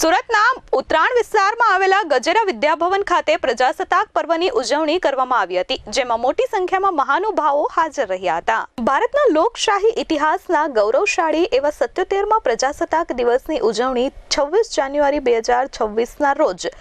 સુરતના ઉત્તરાયણ વિસ્તારમાં આવેલા ગજેરા વિદ્યાભવન ખાતે પ્રજાસત્તાક પર્વની ઉજવણી કરવામાં આવી હતી, જેમાં મોટી સંખ્યામાં મહાનુભાવો હાજર રહ્યા હતા. ભારતના લોકશાહી ઇતિહાસના ગૌરવશાળી એવા 77મા પ્રજાસત્તાક દિવસની ઉજવણી 26 જાન્યુઆરી 2026ના રોજ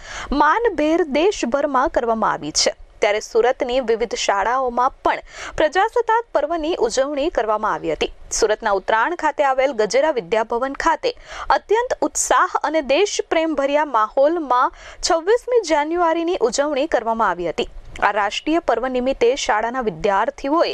માનભેર દેશભરમાં કરવામાં આવી છે. ત્યારે સુરતની વિવિધ શાળાઓમાં પણ પ્રજાસત્તાક પર્વની ઉજવણી કરવામાં આવી હતી. સુરતના ઉત્તરાયણ ખાતે આવેલ ગજેરા વિદ્યાભવન ખાતે અત્યંત ઉત્સાહ અને દેશપ્રેમભર્યા માહોલમાં 26મી જાન્યુઆરીની ઉજવણી કરવામાં આવી હતી. આ રાષ્ટ્રીય પર્વ નિમિત્તે શાળાના વિદ્યાર્થીઓએ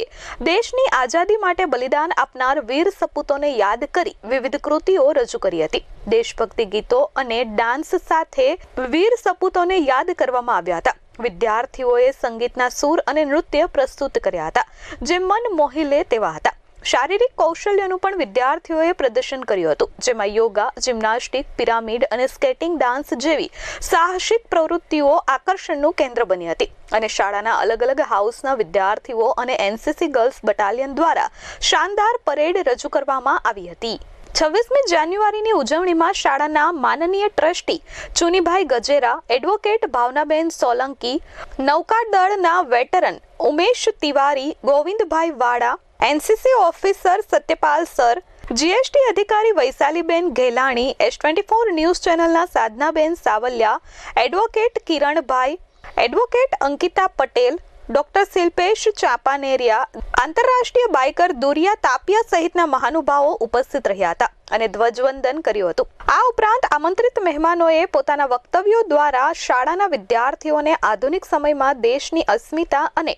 દેશની આઝાદી માટે બલિદાન આપનાર વીર સપૂતોને યાદ કરી વિવિધ કૃતિઓ રજૂ કરી હતી. દેશભક્તિ ગીતો અને ડાન્સ સાથે વીર સપૂતોને યાદ કરવામાં આવ્યા હતા. વિદ્યાર્થીઓએ સંગીતના સૂર અને નૃત્ય પ્રસ્તુત કર્યા હતા, જે મન મોહી લે તેવા હતા. શારીરિક કૌશલ્યનું પણ વિદ્યાર્થીઓએ પ્રદર્શન કર્યું હતું, જેમાં યોગા, જિમ્નાસ્ટિક, પિરામિડ અને સ્કેટિંગ ડાન્સ જેવી સાહસિક પ્રવૃત્તિઓ આકર્ષણનું કેન્દ્ર બની હતી. અને શાળાના અલગ અલગ હાઉસના વિદ્યાર્થીઓ અને એનસીસી ગર્લ્સ બટાલિયન દ્વારા શાનદાર પરેડ રજૂ કરવામાં આવી હતી. 26મી જાન્યુઆરીની ઉજવણીમાં શાળાના માનનીય ટ્રસ્ટી ચુનીભાઈ ગજેરા, એડવોકેટ ભાવનાબેન સોલંકી, નૌકાદળના veteran Umesh Tiwari, Govindbhai Vada, NCC officer Satyapal sir, GST અધિકારી વૈશાલીબેન ઘેલાણી, S24 ન્યૂઝ ચેનલના Sadhanaben Savaliya, advocate Kiranbhai, advocate Ankita Patel, doctor Shilpesh Chapaneriya, આંતરરાષ્ટ્રીય બાઇકર દુરિયા તાપિયા સહિતના મહાનુભાવો ઉપસ્થિત રહ્યા હતા અને ધ્વજવંદન કર્યું હતું. આ ઉપરાંત આમંત્રિત મહેમાનોએ પોતાના વક્તવ્યો દ્વારા શાળાના વિદ્યાર્થીઓને આધુનિક સમયમાં દેશની અસ્મિતા અને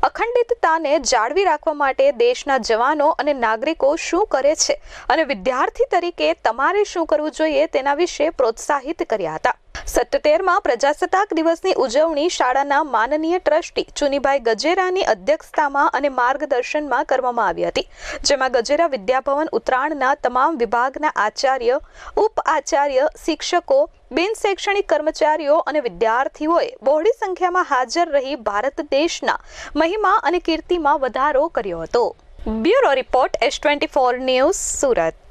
અખંડિતતાને જાળવી રાખવા માટે દેશના જવાનો અને નાગરિકો શું કરે છે અને વિદ્યાર્થી તરીકે તમારે શું કરવું જોઈએ તેના વિશે પ્રોત્સાહિત કર્યા હતા. 77મા પ્રજાસત્તાક દિવસની ઉજવણી શાળાના માનનીય ટ્રસ્ટી ચુનીભાઈ ગજેરાની અધ્યક્ષતામાં અને માર્ગદર્શનમાં કરવામાં આવી હતી, જેમાં ગજેરા વિદ્યાભવન ઉત્તરાયણના તમામ વિભાગના આચાર્ય, ઉપ આચાર્ય, શિક્ષકો, બિન શૈક્ષણિક કર્મચારીઓ અને વિદ્યાર્થીઓએ બહોળી સંખ્યામાં હાજર રહી ભારત દેશના મહિમા અને કીર્તિમાં વધારો કર્યો હતો. Bureau report S24 news, Surat.